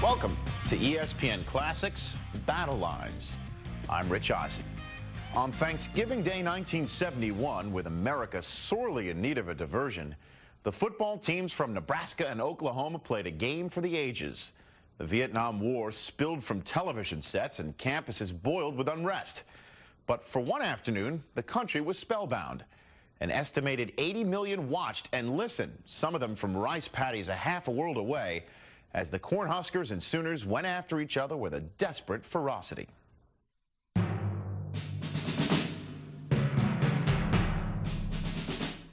Welcome to ESPN Classic's Battle Lines. I'm Rich Ozzie. On Thanksgiving Day 1971, with America sorely in need of a diversion, the football teams from Nebraska and Oklahoma played a game for the ages. The Vietnam War spilled from television sets and campuses boiled with unrest. But for one afternoon, the country was spellbound. An estimated 80 million watched and listened, some of them from rice paddies a half a world away, as the Cornhuskers and Sooners went after each other with a desperate ferocity.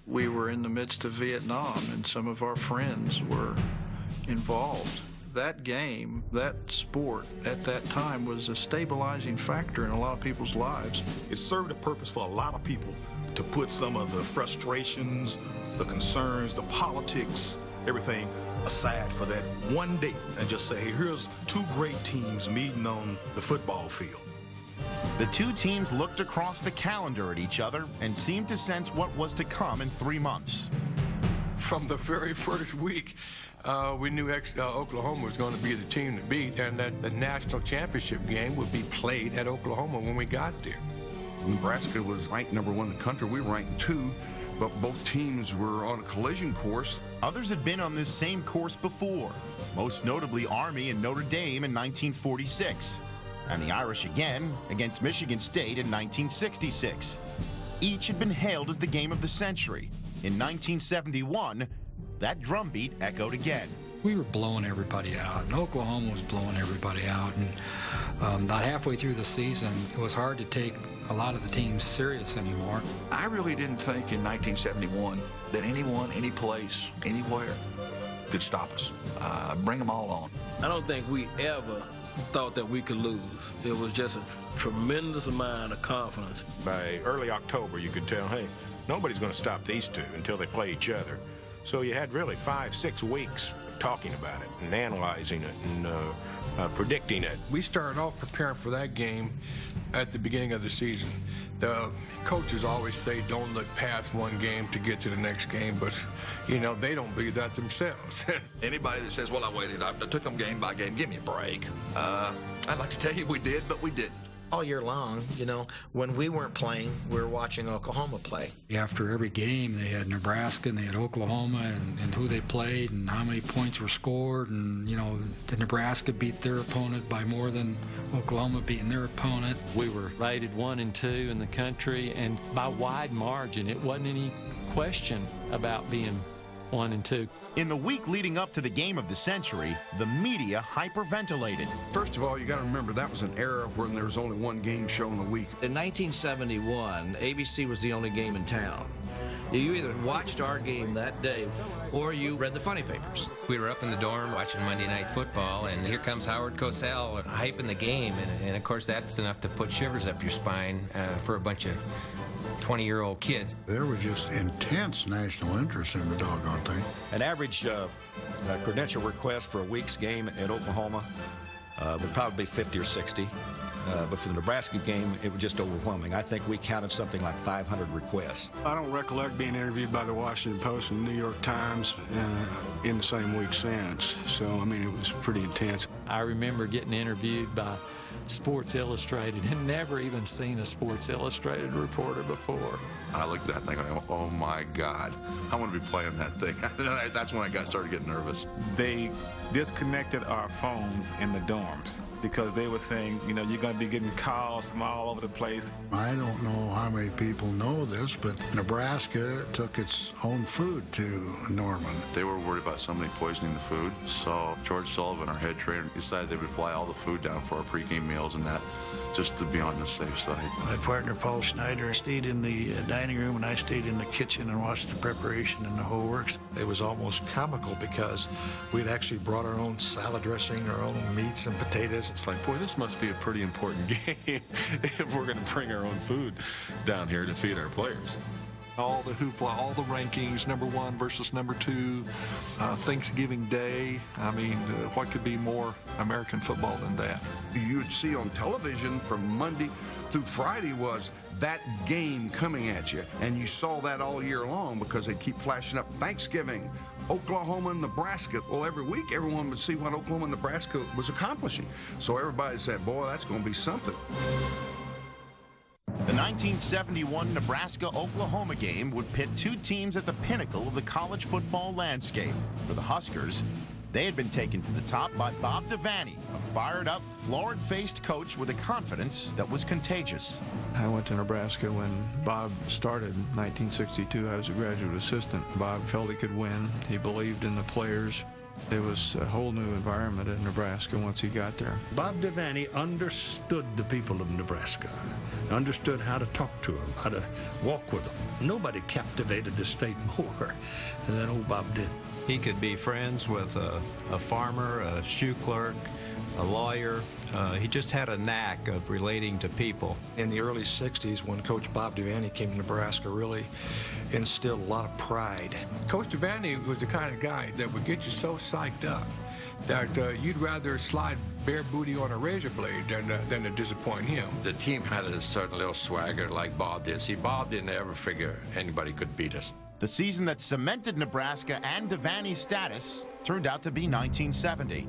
We were in the midst of Vietnam, and some of our friends were involved. That game, that sport at that time was a stabilizing factor in a lot of people's lives. It served a purpose for a lot of people to put some of the frustrations, the concerns, the politics, everything aside for that one day and just say, hey, here's two great teams meeting on the football field. The two teams looked across the calendar at each other and seemed to sense what was to come in 3 months. From the very first week, we knew Oklahoma was going to be the team to beat, and that the national championship game would be played at Oklahoma when we got there. Nebraska was ranked #1 in the country. We were ranked 2. But both teams were on a collision course. Others had been on this same course before, most notably Army and Notre Dame in 1946, and the Irish again against Michigan State in 1966. Each had been hailed as the game of the century. In 1971, that drumbeat echoed again. We were blowing everybody out, and Oklahoma was blowing everybody out, and about halfway through the season, it was hard to take a lot of the teams serious anymore. I really didn't think in 1971 that anyone, any place, anywhere could stop us. Bring them all on. I don't think we ever thought that we could lose. It was just a tremendous amount of confidence. By early October, you could tell, hey, nobody's going to stop these two until they play each other. So you had really 5-6 weeks talking about it and analyzing it and predicting it. We started off preparing for that game at the beginning of the season. The coaches always say don't look past one game to get to the next game, but, you know, they don't believe that themselves. Anybody that says, well, I waited, I took them game by game, give me a break. I'd like to tell you we did, but we didn't. All year long, you know, when we weren't playing, we were watching Oklahoma play. After every game, they had Nebraska and they had Oklahoma and who they played and how many points were scored. And, you know, did Nebraska beat their opponent by more than Oklahoma beating their opponent? We were rated 1 and 2 in the country, and by wide margin. It wasn't any question about being 1 and 2. In the week leading up to the game of the century, the media hyperventilated. First of all, you got to remember that was an era when there was only one game shown a week. In 1971, ABC was the only game in town. You either watched our game that day or you read the funny papers. We were up in the dorm watching Monday Night Football, and here comes Howard Cosell hyping the game. And of course, that's enough to put shivers up your spine for a bunch of 20-year-old kids. There was just intense national interest in the doggone thing. An average credential request for a week's game at Oklahoma would probably be 50 or 60. But for the Nebraska game, it was just overwhelming. I think we counted something like 500 requests. I don't recollect being interviewed by the Washington Post and the New York Times in the same week since. So, I mean, it was pretty intense. I remember getting interviewed by Sports Illustrated and never even seen a Sports Illustrated reporter before. I looked at that thing going, oh my God, I want to be playing that thing. That's when I started getting nervous. They disconnected our phones in the dorms because they were saying, you know, you're going to be getting calls from all over the place. I don't know how many people know this, but Nebraska took its own food to Norman. They were worried about somebody poisoning the food, so George Sullivan, our head trainer, decided they would fly all the food down for our pregame meals and that, just to be on the safe side. My partner, Paul Schneider, stayed in the dining room, and I stayed in the kitchen and watched the preparation and the whole works. It was almost comical because we'd actually brought our own salad dressing, our own meats and potatoes. It's like, boy, this must be a pretty important game if we're going to bring our own food down here to feed our players. All the hoopla, all the rankings, number 1 versus number 2, Thanksgiving Day. I mean, what could be more American football than that? You'd see on television from Monday through Friday was that game coming at you. And you saw that all year long because they keep flashing up Thanksgiving, Oklahoma and Nebraska. Well, every week everyone would see what Oklahoma and Nebraska was accomplishing. So everybody said, boy, that's going to be something. The 1971 Nebraska-Oklahoma game would pit two teams at the pinnacle of the college football landscape. For the Huskers, they had been taken to the top by Bob Devaney, a fired-up, florid-faced coach with a confidence that was contagious. I went to Nebraska when Bob started in 1962. I was a graduate assistant. Bob felt he could win. He believed in the players. It was a whole new environment in Nebraska once he got there. Bob Devaney understood the people of Nebraska, understood how to talk to them, how to walk with them. Nobody captivated the state more than old Bob did. He could be friends with a farmer, a shoe clerk, a lawyer. He just had a knack of relating to people. In the early 60s, when Coach Bob Devaney came to Nebraska, really instilled a lot of pride. Coach Devaney was the kind of guy that would get you so psyched up that you'd rather slide bare booty on a razor blade than to disappoint him. The team had a certain little swagger like Bob did. See, Bob didn't ever figure anybody could beat us. The season that cemented Nebraska and Devaney's status turned out to be 1970.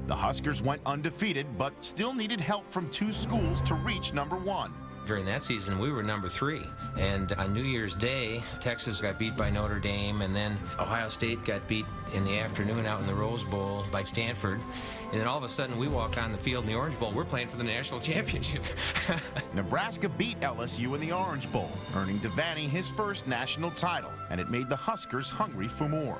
The Huskers went undefeated, but still needed help from two schools to reach number 1. During that season, we were number 3. And on New Year's Day, Texas got beat by Notre Dame, and then Ohio State got beat in the afternoon out in the Rose Bowl by Stanford. And then all of a sudden, we walk on the field in the Orange Bowl. We're playing for the national championship. Nebraska beat LSU in the Orange Bowl, earning Devaney his first national title, and it made the Huskers hungry for more.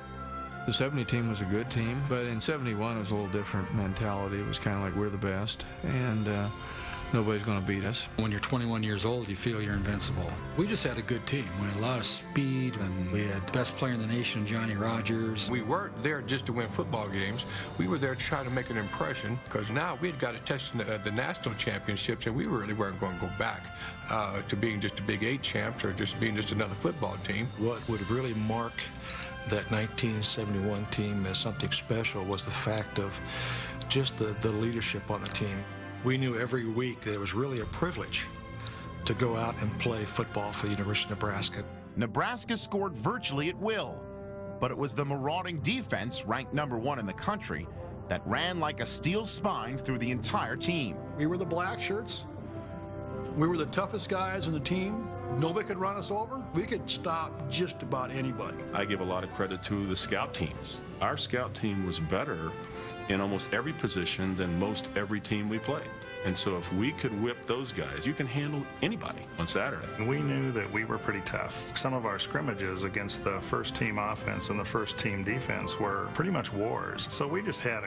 The 70 team was a good team, but in 71 it was a little different mentality. It was kind of like we're the best, and nobody's going to beat us. When you're 21 years old, you feel you're invincible. We just had a good team. We had a lot of speed, and we had the best player in the nation, Johnny Rodgers. We weren't there just to win football games. We were there to try to make an impression, because now we had got to test the national championships, and we really weren't going to go back to being just a Big 8 champs or just being just another football team. What would really mark that 1971 team as something special was the fact of just the leadership on the team. We knew every week that it was really a privilege to go out and play football for the University of Nebraska. Nebraska scored virtually at will, but it was the marauding defense, ranked number 1 in the country, that ran like a steel spine through the entire team. We were the black shirts. We were the toughest guys in the team. Nobody could run us over. We could stop just about anybody. I give a lot of credit to the scout teams. Our scout team was better in almost every position than most every team we played. And so if we could whip those guys, you can handle anybody on Saturday. We knew that we were pretty tough. Some of our scrimmages against the first team offense and the first team defense were pretty much wars. So we just had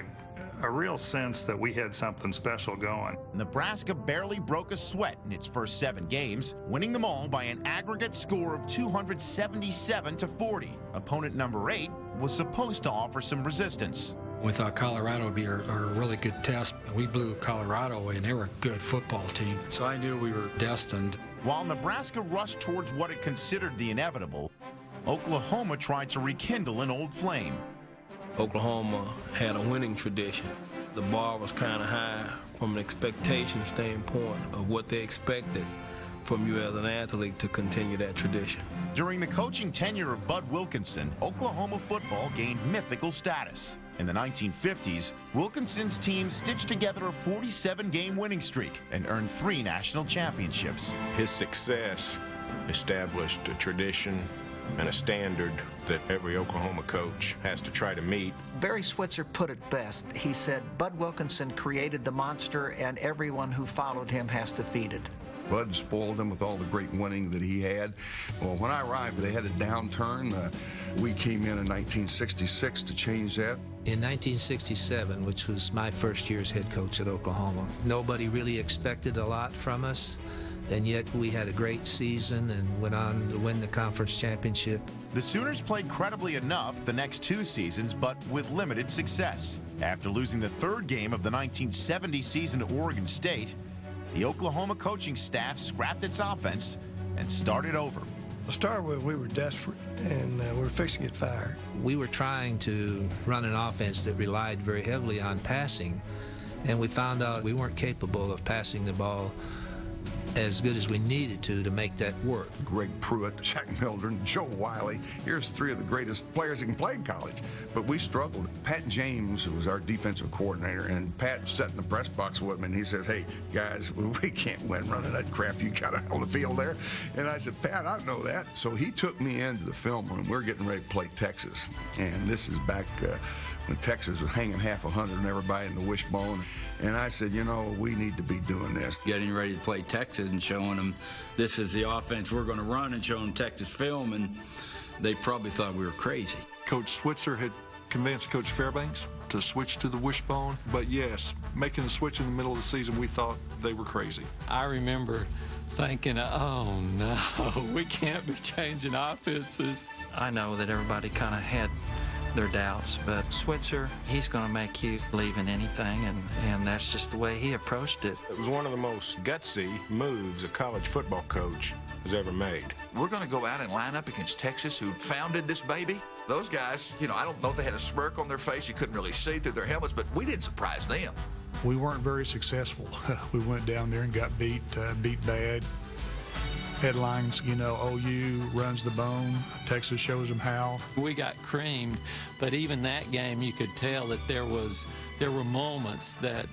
a real sense that we had something special going. Nebraska barely broke a sweat in its first 7 games, winning them all by an aggregate score of 277-40. Opponent number 8 was supposed to offer some resistance. We thought Colorado would be a really good test. We blew Colorado away, and they were a good football team. So I knew we were destined. While Nebraska rushed towards what it considered the inevitable, Oklahoma tried to rekindle an old flame. Oklahoma had a winning tradition. The bar was kind of high from an expectation standpoint of what they expected from you as an athlete to continue that tradition. During the coaching tenure of Bud Wilkinson, Oklahoma football gained mythical status. In the 1950s, Wilkinson's team stitched together a 47-game winning streak and earned 3 national championships. His success established a tradition and a standard that every Oklahoma coach has to try to meet. Barry Switzer put it best. He said, Bud Wilkinson created the monster, and everyone who followed him has to feed it. Bud spoiled him with all the great winning that he had. Well, when I arrived, they had a downturn. We came in 1966 to change that. In 1967, which was my first year as head coach at Oklahoma, nobody really expected a lot from us. And yet we had a great season and went on to win the conference championship. The Sooners played credibly enough the next 2 seasons, but with limited success. After losing the 3rd game of the 1970 season to Oregon State, the Oklahoma coaching staff scrapped its offense and started over. To start with, we were desperate, and we were fixing to get fired. We were trying to run an offense that relied very heavily on passing, and we found out we weren't capable of passing the ball as good as we needed to make that work. Greg Pruitt, Jack Mildren, Joe Wiley. Here's three of the greatest players that can play in college. But we struggled. Pat James was our defensive coordinator, and Pat sat in the press box with me, and he says, hey, guys, we can't win running that crap you got on the field there. And I said, Pat, I know that. So he took me into the film room. We're getting ready to play Texas. And this is back when Texas was hanging half 100 and everybody in the wishbone. And I said, you know, we need to be doing this. Getting ready to play Texas and showing them this is the offense we're going to run and showing them Texas film, and they probably thought we were crazy. Coach Switzer had convinced Coach Fairbanks to switch to the wishbone, but yes, making the switch in the middle of the season, we thought they were crazy. I remember thinking, oh no, we can't be changing offenses. I know that everybody kind of had their doubts, but Switzer, he's going to make you believe in anything, and that's just the way he approached it. It was one of the most gutsy moves a college football coach has ever made. We're going to go out and line up against Texas, who founded this baby. Those guys, you know, I don't know if they had a smirk on their face. You couldn't really see through their helmets, but we didn't surprise them. We weren't very successful. We went down there and got beat bad. Headlines, you know, OU runs the bone, Texas shows them how. We got creamed, but even that game, you could tell that there were moments that,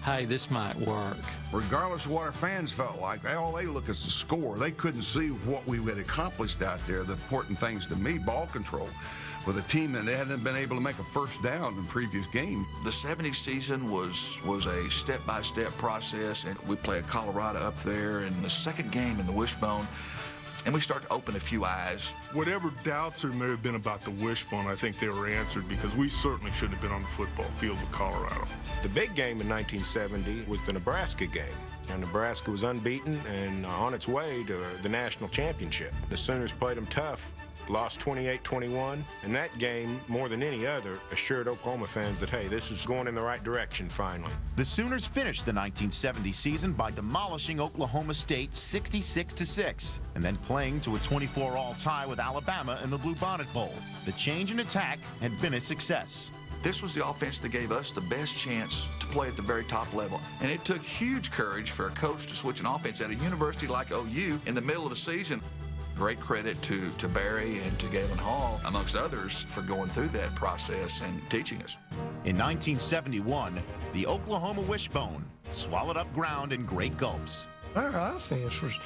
hey, this might work. Regardless of what our fans felt like, all they look is the score. They couldn't see what we had accomplished out there. The important things to me, ball control, with a team that hadn't been able to make a first down in previous game. The 70s season was a step-by-step process, and we played Colorado up there in the second game in the wishbone, and we start to open a few eyes. Whatever doubts there may have been about the wishbone, I think they were answered, because we certainly shouldn't have been on the football field with Colorado. The big game in 1970 was the Nebraska game. And Nebraska was unbeaten and on its way to the national championship. The Sooners played them tough, lost 28-21, and that game, more than any other, assured Oklahoma fans that, hey, this is going in the right direction finally. The Sooners finished the 1970 season by demolishing Oklahoma State 66-6, and then playing to a 24-all tie with Alabama in the Bluebonnet Bowl. The change in attack had been a success. This was the offense that gave us the best chance to play at the very top level. And it took huge courage for a coach to switch an offense at a university like OU in the middle of the season. Great credit to Barry and to Galen Hall, amongst others, for going through that process and teaching us. In 1971, the Oklahoma wishbone swallowed up ground in great gulps. Our offense was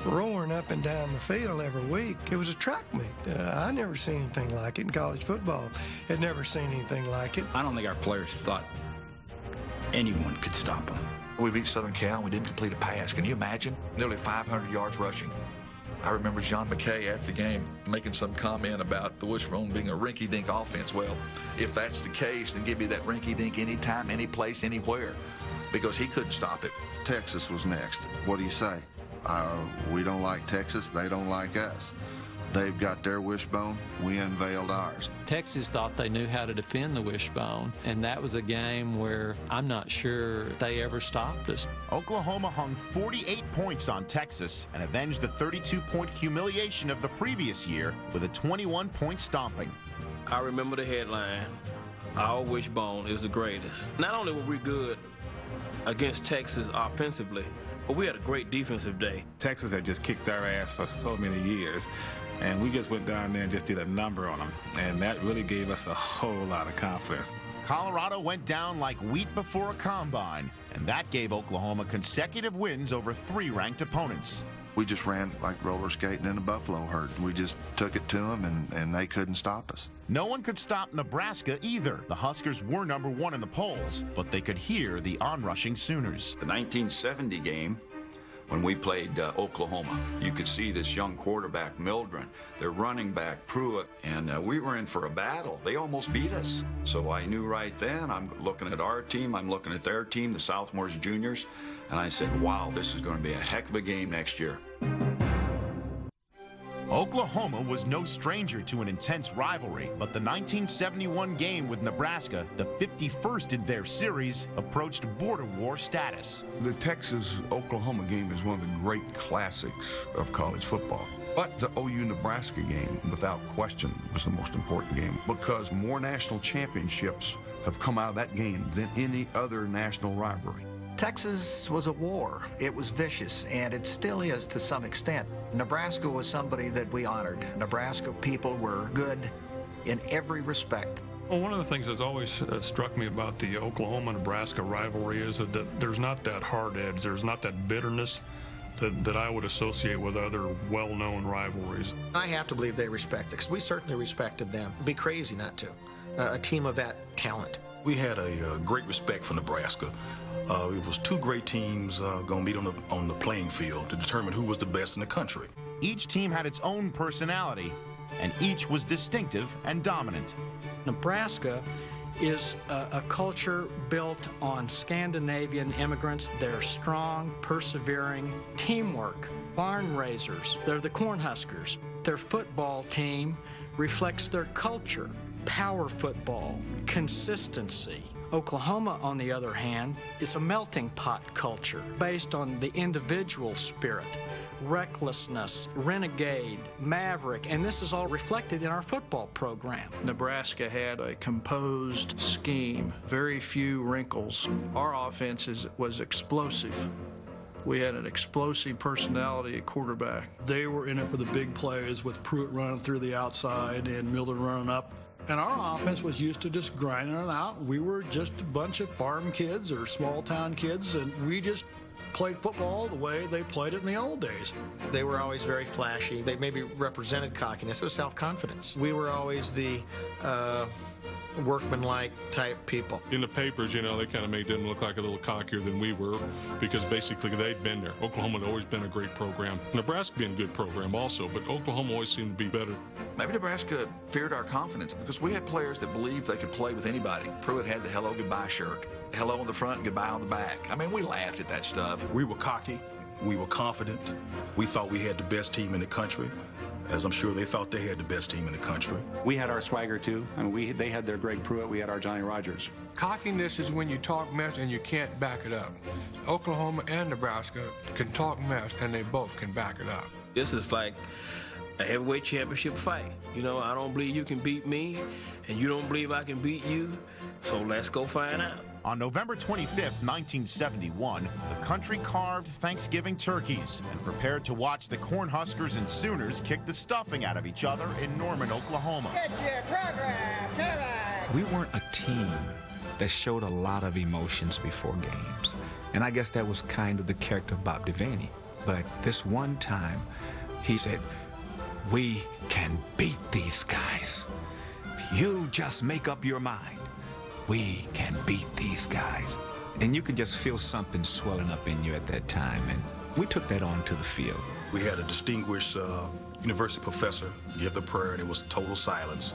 roaring up and down the field every week. It was a track meet. I never seen anything like it in college football. Had never seen anything like it. I don't think our players thought anyone could stop them. We beat Southern Cal and we didn't complete a pass. Can you imagine? Nearly 500 yards rushing. I remember John McKay after the game making some comment about the wishbone being a rinky-dink offense. Well, if that's the case, then give me that rinky-dink anytime, any place, anywhere, because he couldn't stop it. Texas was next. What do you say? We don't like Texas. They don't like us. They've got their wishbone. We unveiled ours. Texas thought they knew how to defend the wishbone, and that was a game where I'm not sure they ever stopped us. Oklahoma hung 48 points on Texas and avenged the 32-point humiliation of the previous year with a 21-point stomping. I remember the headline, our wishbone is the greatest. Not only were we good against Texas offensively, but we had a great defensive day. Texas had just kicked our ass for so many years, and we just went down there and just did a number on them, and that really gave us a whole lot of confidence. Colorado went down like wheat before a combine, and that gave Oklahoma consecutive wins over 3 ranked opponents. We just ran like roller skating in a buffalo herd. We just took it to them, and they couldn't stop us. No one could stop Nebraska either. The Huskers were number 1 in the polls, but they could hear the onrushing Sooners. The 1970 game, when we played Oklahoma, you could see this young quarterback, Mildren, their running back, Pruitt, and we were in for a battle. They almost beat us. So I knew right then, I'm looking at our team, I'm looking at their team, the sophomores, juniors, and I said, wow, this is going to be a heck of a game next year. Oklahoma was no stranger to an intense rivalry, but the 1971 game with Nebraska, the 51st in their series, approached border war status. The Texas-Oklahoma game is one of the great classics of college football. But the OU-Nebraska game, without question, was the most important game because more national championships have come out of that game than any other national rivalry. Texas was a war. It was vicious, and it still is to some extent. Nebraska was somebody that we honored. Nebraska people were good in every respect. Well, one of the things that's always struck me about the Oklahoma-Nebraska rivalry is that there's not that hard edge, there's not that bitterness that I would associate with other well-known rivalries. I have to believe they respect it, because we certainly respected them. It'd be crazy not to. A team of that talent. We had a great respect for Nebraska. It was two great teams going to meet on the playing field to determine who was the best in the country. Each team had its own personality, and each was distinctive and dominant. Nebraska is a culture built on Scandinavian immigrants. They're strong, persevering, teamwork, barn raisers. They're the Cornhuskers. Their football team reflects their culture, power football, consistency. Oklahoma, on the other hand, is a melting pot culture based on the individual spirit, recklessness, renegade, maverick, and this is all reflected in our football program. Nebraska had a composed scheme, very few wrinkles. Our offense was explosive. We had an explosive personality at quarterback. They were in it for the big plays with Pruitt running through the outside and Mildred running up. And our offense was used to just grinding it out. We were just a bunch of farm kids or small town kids, and we just played football the way they played it in the old days. They were always very flashy. They maybe represented cockiness. It was self-confidence. We were always the workmanlike type people. In the papers, they kind of made them look like a little cockier than we were because basically they'd been there. Oklahoma had always been a great program. Nebraska being a good program also, but Oklahoma always seemed to be better. Maybe Nebraska feared our confidence because we had players that believed they could play with anybody. Pruitt had the hello, goodbye shirt. Hello on the front and goodbye on the back. I mean, we laughed at that stuff. We were cocky. We were confident. We thought we had the best team in the country, as I'm sure they thought they had the best team in the country. We had our swagger too. I mean, they had their Greg Pruitt, we had our Johnny Rogers. Cockiness is when you talk mess and you can't back it up. Oklahoma and Nebraska can talk mess and they both can back it up. This is like a heavyweight championship fight. I don't believe you can beat me, and you don't believe I can beat you, so let's go find out. On November 25th, 1971, the country carved Thanksgiving turkeys and prepared to watch the Cornhuskers and Sooners kick the stuffing out of each other in Norman, Oklahoma. Get your program, Chevy! We weren't a team that showed a lot of emotions before games. And I guess that was kind of the character of Bob Devaney. But this one time, he said, "We can beat these guys. You just make up your mind. We can beat these guys." And you could just feel something swelling up in you at that time, and we took that on to the field. We had a distinguished university professor give the prayer, and it was total silence.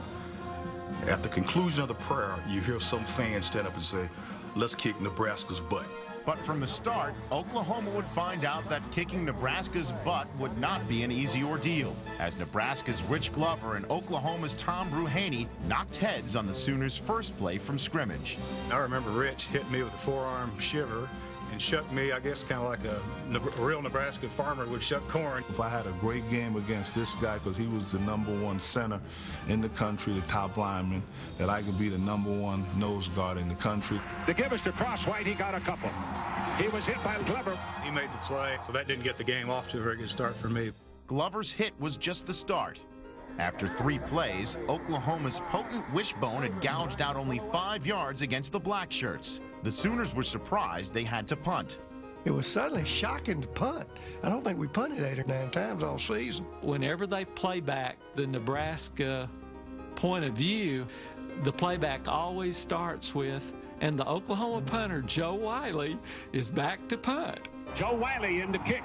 At the conclusion of the prayer, you hear some fans stand up and say, "Let's kick Nebraska's butt." But from the start, Oklahoma would find out that kicking Nebraska's butt would not be an easy ordeal, as Nebraska's Rich Glover and Oklahoma's Tom Bruhaney knocked heads on the Sooners' first play from scrimmage. I remember Rich hit me with a forearm shiver and shuck me, I guess, kind of like a real Nebraska farmer would shuck corn. If I had a great game against this guy, because he was the #1 center in the country, the top lineman, that I could be the #1 nose guard in the country. The give us to Crosswhite, he got a couple. He was hit by Glover. He made the play, so that didn't get the game off to a very good start for me. Glover's hit was just the start. After 3 plays, Oklahoma's potent wishbone had gouged out only 5 yards against the Blackshirts. The Sooners were surprised they had to punt. It was suddenly shocking to punt. I don't think we punted 8 or 9 times all season. Whenever they play back the Nebraska point of view, the playback always starts with, and the Oklahoma punter, Joe Wiley, is back to punt. Joe Wiley in the kick.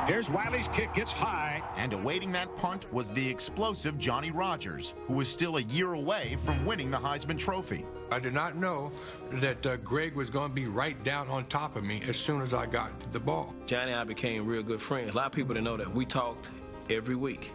Here's Wiley's kick, gets high. And awaiting that punt was the explosive Johnny Rogers, who was still a year away from winning the Heisman Trophy. I did not know that Greg was going to be right down on top of me as soon as I got the ball. Johnny and I became real good friends. A lot of people didn't know that. We talked every week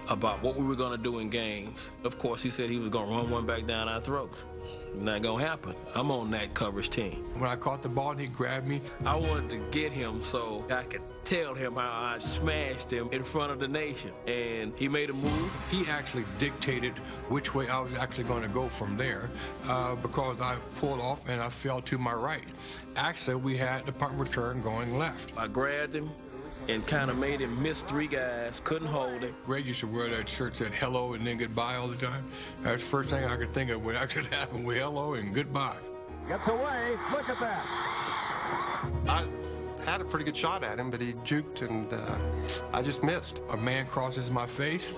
about what we were going to do in games. Of course, he said he was going to run one back down our throats. Not gonna happen. I'm on that coverage team. When I caught the ball and he grabbed me, I wanted to get him so I could tell him how I smashed him in front of the nation. And he made a move. he actually dictated which way I was actually going to go from there because I pulled off and I fell to my right. Actually, we had the punt return going left. I grabbed him and kind of made him miss 3 guys, couldn't hold him. Greg used to wear that shirt that said hello and then goodbye all the time. That's the first thing I could think of what actually happened with hello and goodbye. Gets away. Look at that. I had a pretty good shot at him, but he juked and I just missed. A man crosses my face,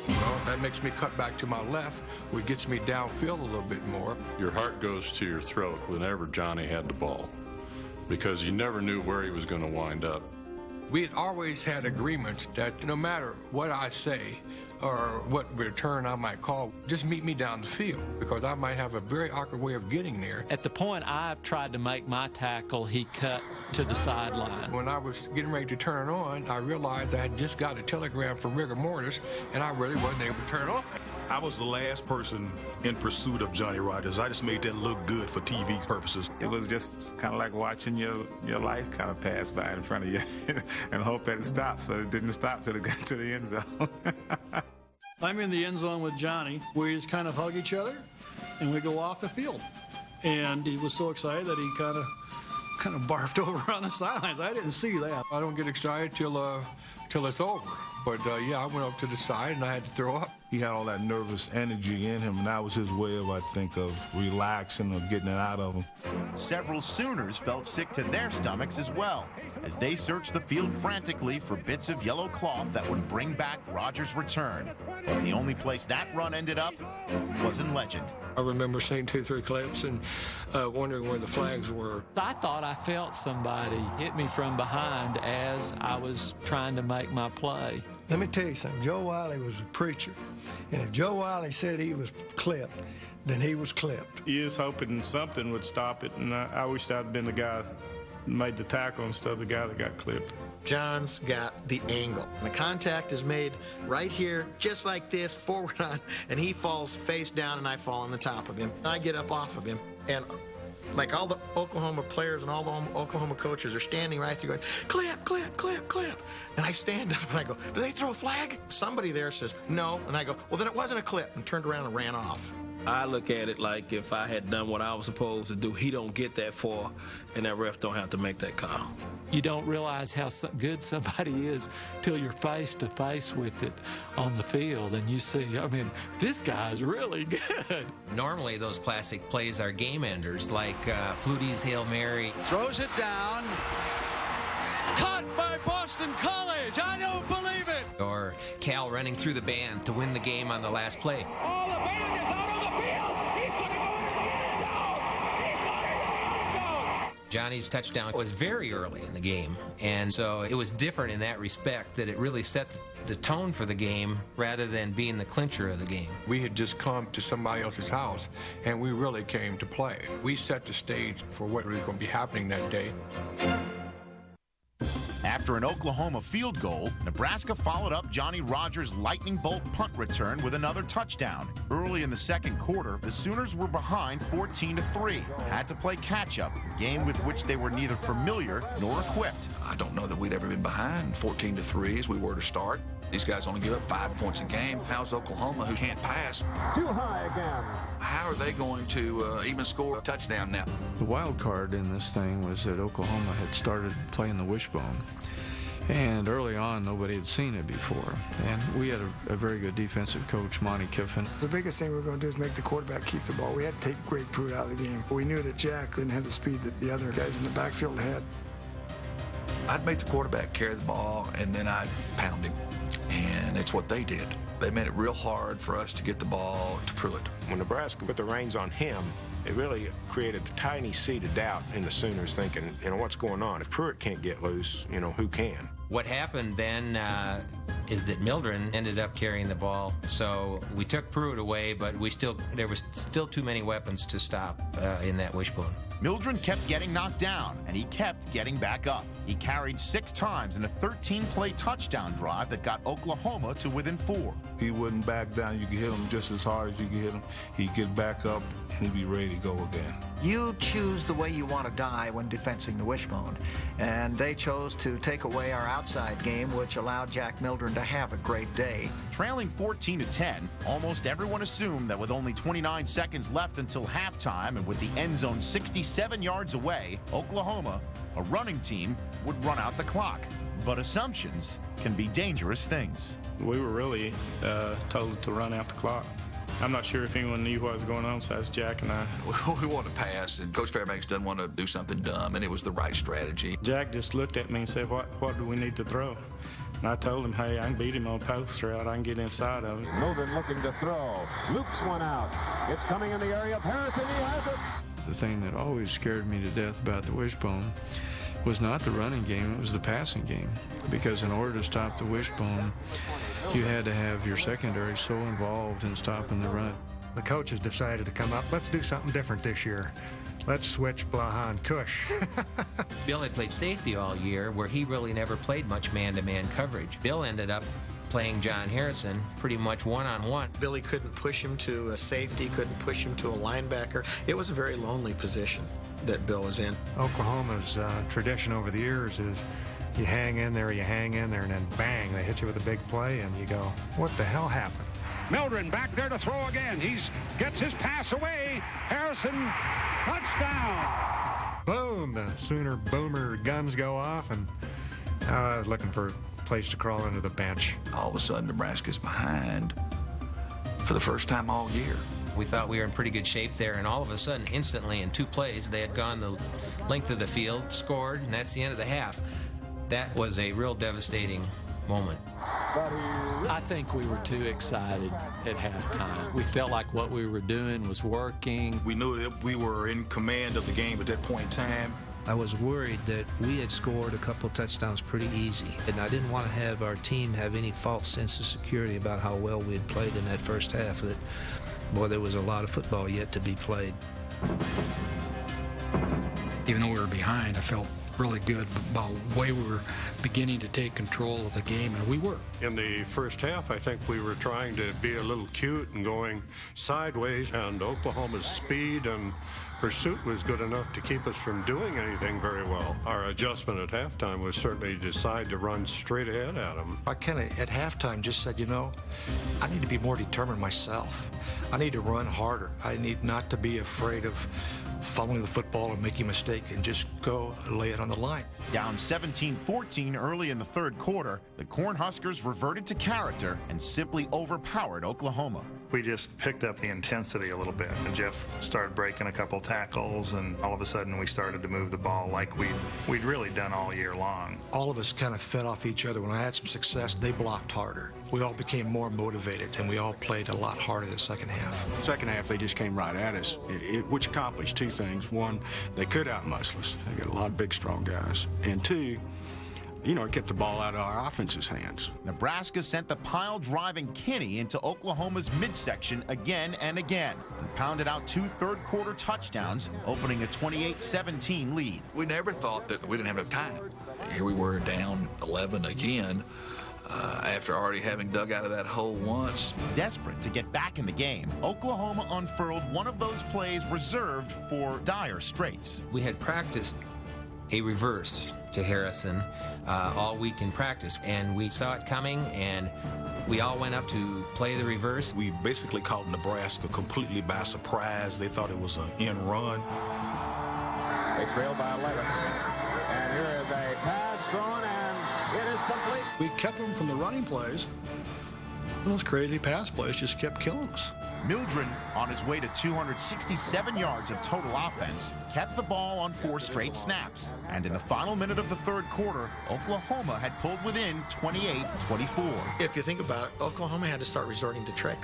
that makes me cut back to my left, which gets me downfield a little bit more. Your heart goes to your throat whenever Johnny had the ball because you never knew where he was going to wind up. We had always had agreements that no matter what I say or what return I might call, just meet me down the field because I might have a very awkward way of getting there. At the point I tried to make my tackle, he cut to the sideline. When I was getting ready to turn on, I realized I had just got a telegram from rigor mortis and I really wasn't able to turn on. I was the last person in pursuit of Johnny Rodgers. I just made that look good for TV purposes. It was just kind of like watching your life kind of pass by in front of you and hope that it stops, but it didn't stop till it got to the end zone. I'm in the end zone with Johnny. We just kind of hug each other, and we go off the field. And he was so excited that he kind of barfed over on the sidelines. I didn't see that. I don't get excited till it's over. But yeah, I went up to the side and I had to throw up. He had all that nervous energy in him, and that was his way of, I think, of relaxing or getting it out of him. Several Sooners felt sick to their stomachs as well, as they searched the field frantically for bits of yellow cloth that would bring back Rodgers' return. But the only place that run ended up was in legend. I remember seeing 2-3 clips and wondering where the flags were. I thought I felt somebody hit me from behind as I was trying to make my play. Let me tell you something. Joe Wiley was a preacher. And if Joe Wiley said he was clipped, then he was clipped. You was hoping something would stop it, and I wished I'd been the guy that made the tackle instead of the guy that got clipped. John's got the angle. The contact is made right here, just like this, forward on, and he falls face down, and I fall on the top of him. I get up off of him, and like all the Oklahoma players and all the Oklahoma coaches are standing right there going, clip, clip, clip, clip. And I stand up and I go, do they throw a flag? Somebody there says, no. And I go, well, then it wasn't a clip, and turned around and ran off. I look at it like if I had done what I was supposed to do, he don't get that far, and that ref don't have to make that call. You don't realize how good somebody is till you're face to face with it on the field, and you see, I mean, this guy's really good. Normally, those classic plays are game enders, like Flutie's Hail Mary. Throws it down. Caught by Boston College. I don't believe it. Or Cal running through the band to win the game on the last play. Oh, the band is out on the field. He's going to go into the end zone. He's going to go into the end zone. Johnny's touchdown was very early in the game, and so it was different in that respect, that it really set the tone for the game rather than being the clincher of the game. We had just come to somebody else's house, and we really came to play. We set the stage for what was going to be happening that day. After an Oklahoma field goal, Nebraska followed up Johnny Rodgers' lightning bolt punt return with another touchdown. Early in the second quarter, the Sooners were behind 14-3. Had to play catch-up, a game with which they were neither familiar nor equipped. I don't know that we'd ever been behind 14-3 as we were to start. These guys only give up 5 points a game. How's Oklahoma, who can't pass? Too high again. How are they going to even score a touchdown now? The wild card in this thing was that Oklahoma had started playing the wishbone. And early on, nobody had seen it before. And we had a very good defensive coach, Monty Kiffin. The biggest thing we were going to do is make the quarterback keep the ball. We had to take Greg Pruitt out of the game. We knew that Jack didn't have the speed that the other guys in the backfield had. I'd make the quarterback carry the ball, and then I'd pound him. And it's what they did. They made it real hard for us to get the ball to Pruitt. When Nebraska put the reins on him, it really created a tiny seed of doubt in the Sooners thinking, what's going on? If Pruitt can't get loose, who can? What happened then is that Mildren ended up carrying the ball. So we took Pruitt away, but there was still too many weapons to stop in that wishbone. Mildren kept getting knocked down, and he kept getting back up. He carried 6 times in a 13-play touchdown drive that got Oklahoma to within 4. He wouldn't back down. You could hit him just as hard as you could hit him. He'd get back up, and he'd be ready to go again. You choose the way you want to die when defensing the wishbone, and they chose to take away our outside game, which allowed Jack Mildren to have a great day. Trailing 14-10, almost everyone assumed that with only 29 seconds left until halftime and with the end zone 67 yards away, Oklahoma, a running team, would run out the clock. But assumptions can be dangerous things. We were really told to run out the clock. I'm not sure if anyone knew what was going on besides Jack and I. We wanted to pass, and Coach Fairbanks doesn't want to do something dumb, and it was the right strategy. Jack just looked at me and said, what do we need to throw? And I told him, hey, I can beat him on post route. I can get inside of him. Mildren looking to throw. Loops one out. It's coming in the area of Harrison. He has it. The thing that always scared me to death about the wishbone was not the running game, it was the passing game. Because in order to stop the wishbone, you had to have your secondary so involved in stopping the run. The coaches decided to come up, let's do something different this year. Let's switch Blaha and Cush. Bill had played safety all year, where he really never played much man-to-man coverage. Bill ended up playing John Harrison pretty much one-on-one. Billy couldn't push him to a safety, couldn't push him to a linebacker. It was a very lonely position that Bill was in. Oklahoma's tradition over the years is you hang in there, and then bang, they hit you with a big play, and you go, what the hell happened? Mildren back there to throw again. He gets his pass away. Harrison, touchdown. Boom, the Sooner Boomer guns go off, and I was looking for a place to crawl under the bench. All of a sudden, Nebraska's behind for the first time all year. We thought we were in pretty good shape there, and all of a sudden, instantly, in 2 plays, they had gone the length of the field, scored, and that's the end of the half. That was a real devastating moment. I think we were too excited at halftime. We felt like what we were doing was working. We knew that we were in command of the game at that point in time. I was worried that we had scored a couple touchdowns pretty easy, and I didn't want to have our team have any false sense of security about how well we had played in that first half. That, boy, there was a lot of football yet to be played. Even though we were behind, I felt really good about the way we were beginning to take control of the game, and we were. In the first half, I think we were trying to be a little cute and going sideways, and Oklahoma's speed and pursuit was good enough to keep us from doing anything very well. Our adjustment at halftime was certainly to decide to run straight ahead at them. I kind of, at halftime, just said, I need to be more determined myself. I need to run harder. I need not to be afraid of following the football and making a mistake, and just go lay it on the line. Down 17-14 early in the third quarter, the Cornhuskers reverted to character and simply overpowered Oklahoma. We just picked up the intensity a little bit, and Jeff started breaking a couple tackles, and all of a sudden we started to move the ball like we'd really done all year long. All of us kind of fed off each other. When I had some success, they blocked harder. We all became more motivated, and we all played a lot harder the second half. Second half, they just came right at us, which accomplished 2 things. One, they could outmuscle us. They got a lot of big, strong guys. And 2, it kept the ball out of our offense's hands. Nebraska sent the pile-driving Kinney into Oklahoma's midsection again and again, and pounded out 2 third-quarter touchdowns, opening a 28-17 lead. We never thought that we didn't have enough time. Here we were down 11 again, after already having dug out of that hole once. Desperate to get back in the game, Oklahoma unfurled one of those plays reserved for dire straits. We had practiced a reverse to Harrison all week in practice, and we saw it coming, and we all went up to play the reverse. We basically caught Nebraska completely by surprise. They thought it was an end run. They trailed by 11. And here is a pass thrown, and it is complete. We kept them from the running plays. Those crazy pass plays just kept killing us. Mildren, on his way to 267 yards of total offense, kept the ball on 4 straight snaps. And in the final minute of the third quarter, Oklahoma had pulled within 28-24. If you think about it, Oklahoma had to start resorting to trick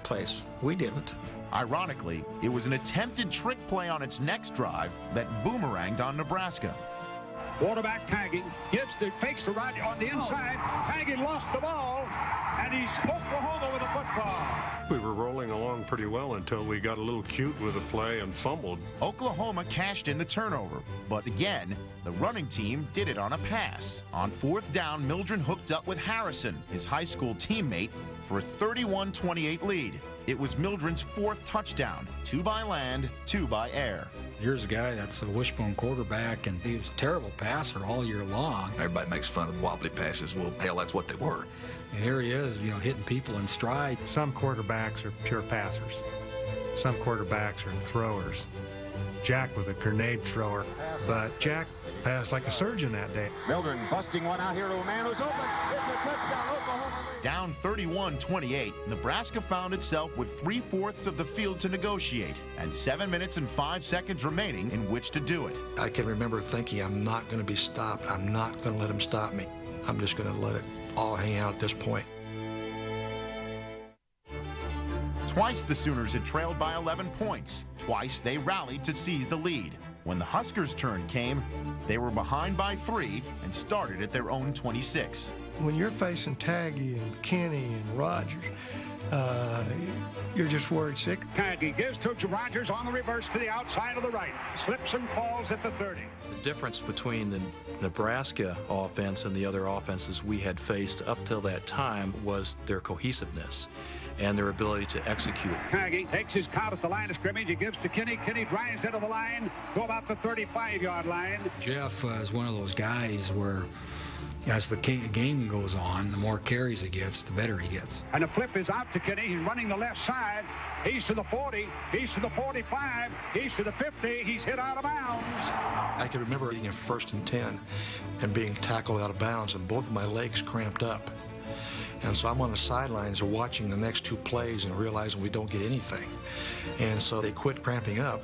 plays. We didn't. Ironically, it was an attempted trick play on its next drive that boomeranged on Nebraska. Quarterback tagging, fakes to Rodgers on the inside. Tagging lost the ball, and he's Oklahoma with the football. We were rolling along pretty well until we got a little cute with the play and fumbled. Oklahoma cashed in the turnover, but again, the running team did it on a pass. On 4th down, Mildren hooked up with Harrison, his high school teammate, for a 31-28 lead. It was Mildren's 4th touchdown, 2 by land, 2 by air. Here's a guy that's a wishbone quarterback, and he was a terrible passer all year long. Everybody makes fun of wobbly passes. Well, hell, that's what they were. And here he is, hitting people in stride. Some quarterbacks are pure passers. Some quarterbacks are throwers. Jack was a grenade thrower, but Jack passed like a surgeon that day. Mildren busting one out here to a man who's open. It's a touchdown, Oklahoma. Down 31-28, Nebraska found itself with 3/4 of the field to negotiate and 7 minutes and 5 seconds remaining in which to do it. I can remember thinking, I'm not going to be stopped. I'm not going to let him stop me. I'm just going to let it all hang out at this point. Twice the Sooners had trailed by 11 points. Twice they rallied to seize the lead. When the Huskers' turn came, they were behind by 3 and started at their own 26. When you're facing Taggy and Kenny and Rodgers, you're just worried sick. Taggy gives to Rodgers on the reverse to the outside of the right. Slips and falls at the 30. The difference between the Nebraska offense and the other offenses we had faced up till that time was their cohesiveness and their ability to execute. Taggy takes his count at the line of scrimmage. He gives to Kenny. Kenny drives into the line, go about the 35-yard line. Jeff is one of those guys where, as the game goes on, the more carries he gets, the better he gets. And the flip is out to Kenny. He's running the left side. He's to the 40. He's to the 45. He's to the 50. He's hit out of bounds. I can remember being in 1st and 10 and being tackled out of bounds, and both of my legs cramped up. And so I'm on the sidelines watching the next 2 plays and realizing we don't get anything. And so they quit cramping up,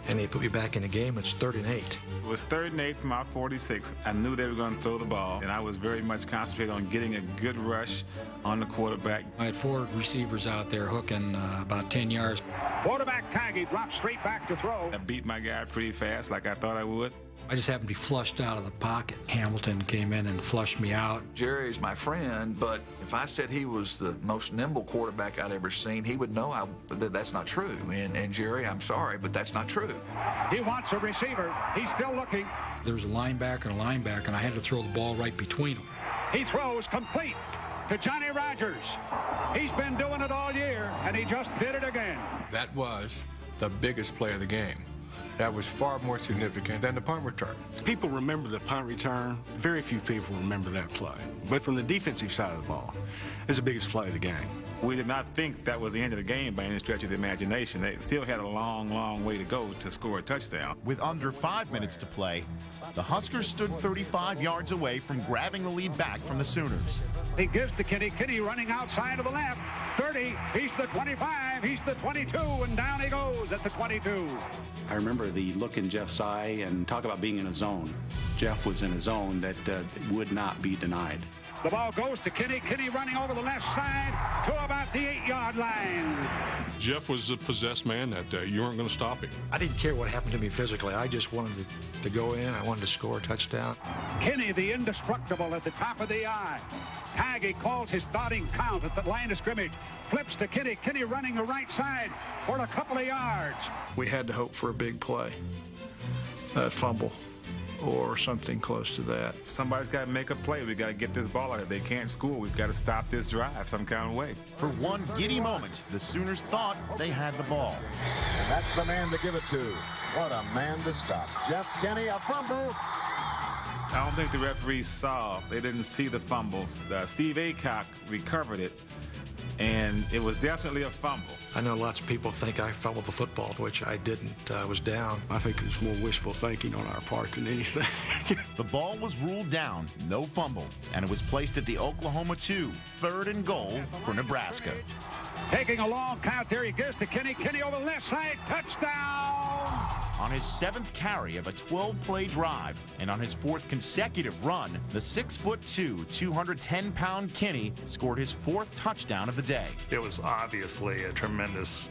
and they put me back in the game. It's 3rd and 8. It was 3rd and 8 from our 46. I knew they were going to throw the ball, and I was very much concentrated on getting a good rush on the quarterback. I had 4 receivers out there hooking about 10 yards. Quarterback Taggy drops straight back to throw. I beat my guy pretty fast like I thought I would. I just happened to be flushed out of the pocket. Hamilton came in and flushed me out. Jerry's my friend, but if I said he was the most nimble quarterback I'd ever seen, he would know that that's not true. And Jerry, I'm sorry, but that's not true. He wants a receiver. He's still looking. There was a linebacker and a linebacker, and I had to throw the ball right between them. He throws complete to Johnny Rodgers. He's been doing it all year, and he just did it again. That was the biggest play of the game. That was far more significant than the punt return. People remember the punt return. Very few people remember that play. But from the defensive side of the ball, it's the biggest play of the game. We did not think that was the end of the game by any stretch of the imagination. They still had a long, long way to go to score a touchdown. With under 5 minutes to play, the Huskers stood 35 yards away from grabbing the lead back from the Sooners. He gives to Kenny. Kenny running outside of the left. 30. He's the 25. He's the 22. And down he goes at the 22. I remember the look in Jeff's eye and talk about being in a zone. Jeff was in a zone that would not be denied. The ball goes to Kenny. Kenny running over the left side to about the 8-yard line. Jeff was the possessed man that day. You weren't going to stop him. I didn't care what happened to me physically. I just wanted to go in. I wanted to score a touchdown. Kenny, the indestructible, at the top of the eye. Taggy calls his starting count at the line of scrimmage. Flips to Kenny. Kenny running the right side for a couple of yards. We had to hope for a big play, a fumble, or something close to that. Somebody's got to make a play. We got to get this ball out. If they can't score, we've got to stop this drive some kind of way. For one giddy moment, the Sooners thought they had the ball. And that's the man to give it to. What a man to stop. Jeff Kenny, a fumble. I don't think the referees saw. They didn't see the fumbles. Steve Aycock recovered it, and it was definitely a fumble. I know lots of people think I fumbled the football, which I didn't. I was down. I think it was more wishful thinking on our part than anything. The ball was ruled down, no fumble, and it was placed at the Oklahoma 2, 3rd and goal for Nebraska. Taking a long count there, he gives to Kenny. Kenny over the left side, touchdown! On his 7th carry of a 12-play drive, and on his 4th consecutive run, the 6'2", 210-pound Kinney scored his 4th touchdown of the day. It was obviously a tremendous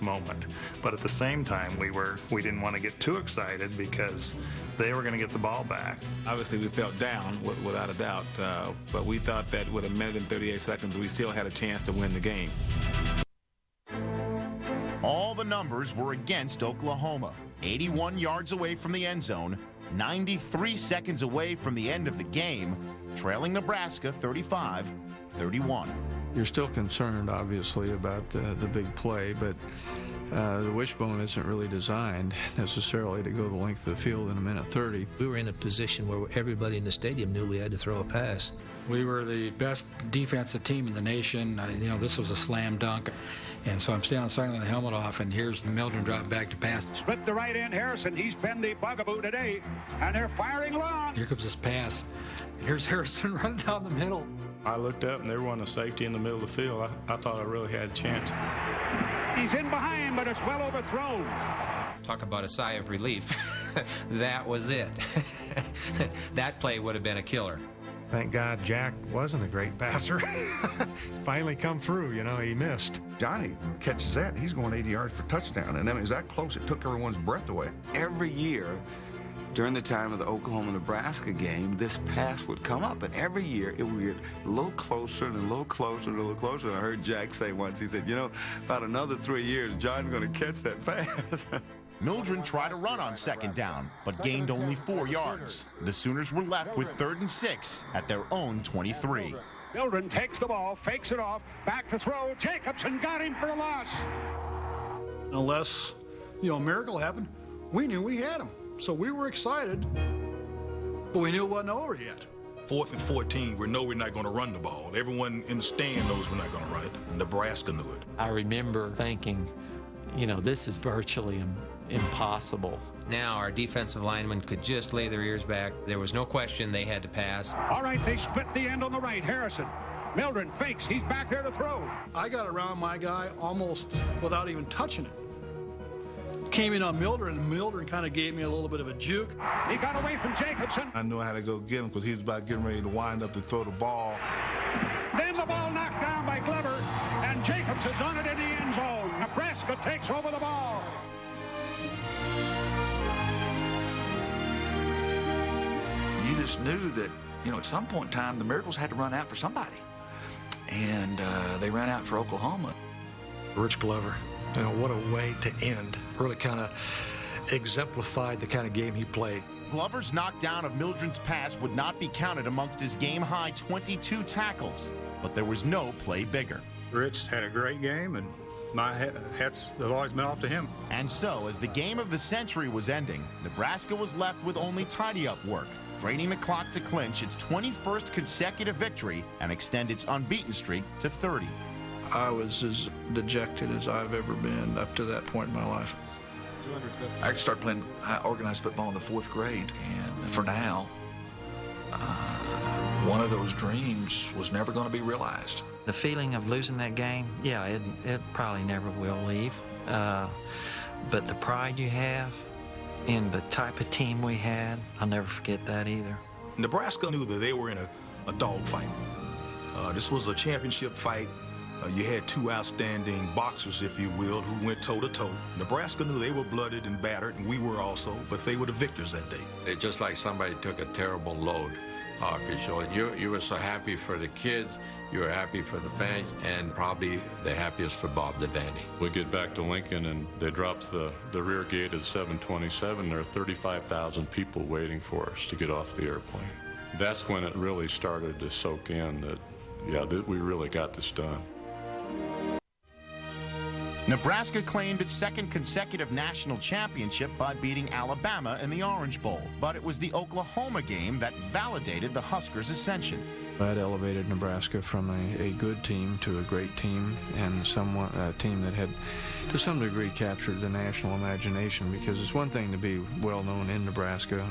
moment, but at the same time, we didn't want to get too excited because they were going to get the ball back. Obviously, we felt down, without a doubt, but we thought that with 1 minute and 38 seconds, we still had a chance to win the game. All the numbers were against Oklahoma. 81 yards away from the end zone, 93 seconds away from the end of the game, trailing Nebraska 35-31. You're still concerned, obviously, about the big play, but the wishbone isn't really designed necessarily to go the length of the field in 1:30. We were in a position where everybody in the stadium knew we had to throw a pass. We were the best defensive team in the nation. This was a slam dunk. And so I'm standing cycling the helmet off, and here's Mildren drop back to pass. Split the right end, Harrison. He's been the bugaboo today, and they're firing long. Here comes this pass. And here's Harrison running down the middle. I looked up, and they were on a safety in the middle of the field. I thought I really had a chance. He's in behind, but it's well overthrown. Talk about a sigh of relief. That was it. That play would have been a killer. Thank God Jack wasn't a great passer. Finally come through, he missed. Johnny catches that, he's going 80 yards for touchdown, and then it was that close, it took everyone's breath away. Every year, during the time of the Oklahoma-Nebraska game, this pass would come up, and every year it would get a little closer and a little closer and a little closer. And I heard Jack say once, he said, about another 3 years, John's going to catch that pass. Mildren tried to run on 2nd down, but gained only 4 yards. The Sooners were left with 3rd and 6 at their own 23. Mildren takes the ball, fakes it off, back to throw. Jacobson got him for a loss. Unless, a miracle happened, we knew we had him. So we were excited, but we knew it wasn't over yet. 4th and 14, we know we're not going to run the ball. Everyone in the stand knows we're not going to run it. Nebraska knew it. I remember thinking, this is virtually impossible. Now our defensive linemen could just lay their ears back. There was no question they had to pass. All right, they split the end on the right. Harrison. Mildren fakes. He's back there to throw. I got around my guy almost without even touching it. Came in on Mildren, and Mildren kind of gave me a little bit of a juke. He got away from Jacobson. I knew I had to go get him because he was about getting ready to wind up to throw the ball. Then the ball knocked down by Glover, and Jacobson's on it in the end zone. Nebraska takes over the ball. You just knew that, at some point in time, the Miracles had to run out for somebody. And they ran out for Oklahoma. Rich Glover, what a way to end. Really kind of exemplified the kind of game he played. Glover's knockdown of Mildren's pass would not be counted amongst his game-high 22 tackles, but there was no play bigger. Rich had a great game, and my hats have always been off to him. And so, as the game of the century was ending, Nebraska was left with only tidy-up work, draining the clock to clinch its 21st consecutive victory and extend its unbeaten streak to 30. I was as dejected as I've ever been up to that point in my life. I actually started playing organized football in the 4th grade, and for now, one of those dreams was never going to be realized. The feeling of losing that game, it probably never will leave. But the pride you have in the type of team we had, I'll never forget that either. Nebraska knew that they were in a dogfight. This was a championship fight. You had 2 outstanding boxers, if you will, who went toe-to-toe. Nebraska knew they were blooded and battered, and we were also, but they were the victors that day. It's just like somebody took a terrible load off your shoulder. You were so happy for the kids, you were happy for the fans, and probably the happiest for Bob Devaney. We get back to Lincoln, and they dropped the rear gate at 727. There are 35,000 people waiting for us to get off the airplane. That's when it really started to soak in that we really got this done. Nebraska claimed its 2nd consecutive national championship by beating Alabama in the Orange Bowl, but it was the Oklahoma game that validated the Huskers' ascension. That elevated Nebraska from a good team to a great team, and somewhat a team that had, to some degree, captured the national imagination, because it's one thing to be well known in Nebraska.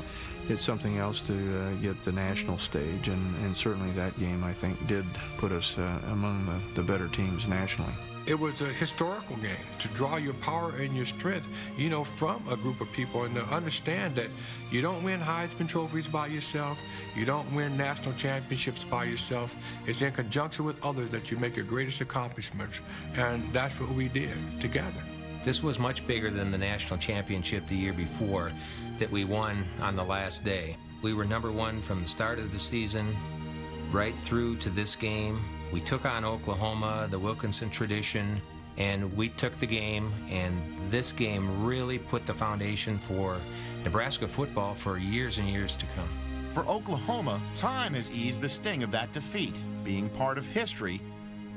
It's something else to get the national stage, and certainly that game, I think, did put us among the better teams nationally. It was a historical game to draw your power and your strength, from a group of people, and to understand that you don't win Heisman trophies by yourself, you don't win national championships by yourself. It's in conjunction with others that you make your greatest accomplishments, and that's what we did together. This was much bigger than the national championship the year before that we won on the last day. We were #1 from the start of the season right through to this game. We took on Oklahoma, the Wilkinson tradition, and we took the game, and this game really put the foundation for Nebraska football for years and years to come. For Oklahoma, time has eased the sting of that defeat. Being part of history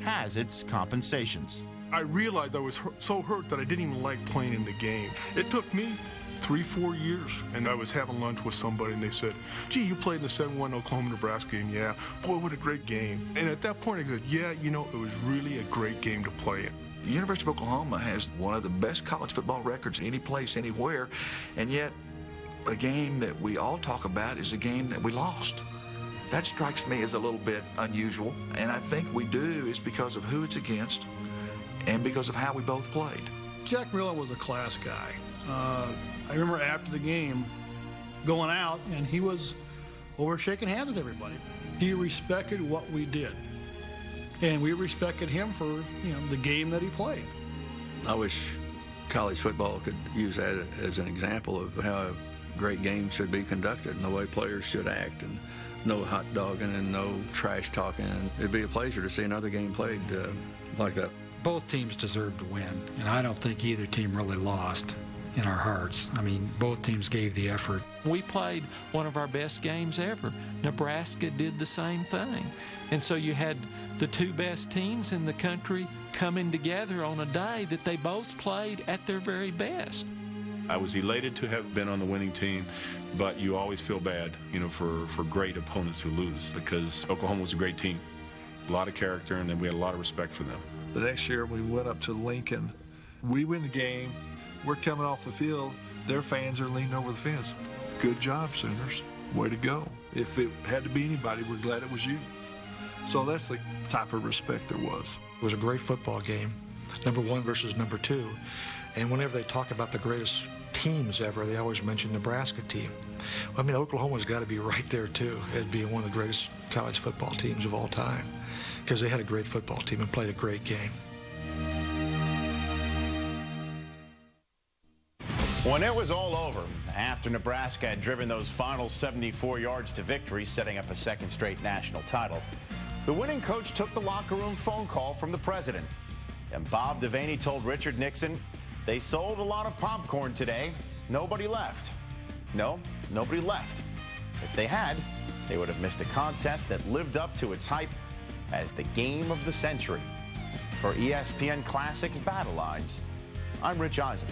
has its compensations. I realized I was so hurt that I didn't even like playing in the game. It took me 3-4 years, and I was having lunch with somebody, and they said, "Gee, you played in the 7-1 Oklahoma-Nebraska game." "Yeah." "Boy, what a great game." And at that point, I said, "Yeah, it was really a great game to play in." The University of Oklahoma has one of the best college football records any place, anywhere, and yet a game that we all talk about is a game that we lost. That strikes me as a little bit unusual, and I think we do is because of who it's against and because of how we both played. Jack Miller was a class guy. I remember after the game going out, and he was over shaking hands with everybody. He respected what we did, and we respected him for the game that he played. I wish college football could use that as an example of how a great game should be conducted and the way players should act, and no hot dogging and no trash talking. It'd be a pleasure to see another game played like that. Both teams deserved to win, and I don't think either team really lost in our hearts. I mean, both teams gave the effort. We played one of our best games ever. Nebraska did the same thing. And so you had the two best teams in the country coming together on a day that they both played at their very best. I was elated to have been on the winning team, but you always feel bad, for great opponents who lose, because Oklahoma was a great team. A lot of character, and then we had a lot of respect for them. The next year we went up to Lincoln. We win the game. We're coming off the field. Their fans are leaning over the fence. Good job, Sooners. Way to go. If it had to be anybody, we're glad it was you. So that's the type of respect there was. It was a great football game, #1 versus #2. And whenever they talk about the greatest teams ever, they always mention Nebraska team. I mean, Oklahoma's got to be right there, too, as being one of the greatest college football teams of all time, because they had a great football team and played a great game. When it was all over, after Nebraska had driven those final 74 yards to victory, setting up a second straight national title, the winning coach took the locker room phone call from the president. And Bob Devaney told Richard Nixon, "They sold a lot of popcorn today. Nobody left." No, nobody left. If they had, they would have missed a contest that lived up to its hype as the game of the century. For ESPN Classic's Battle Lines, I'm Rich Eisen.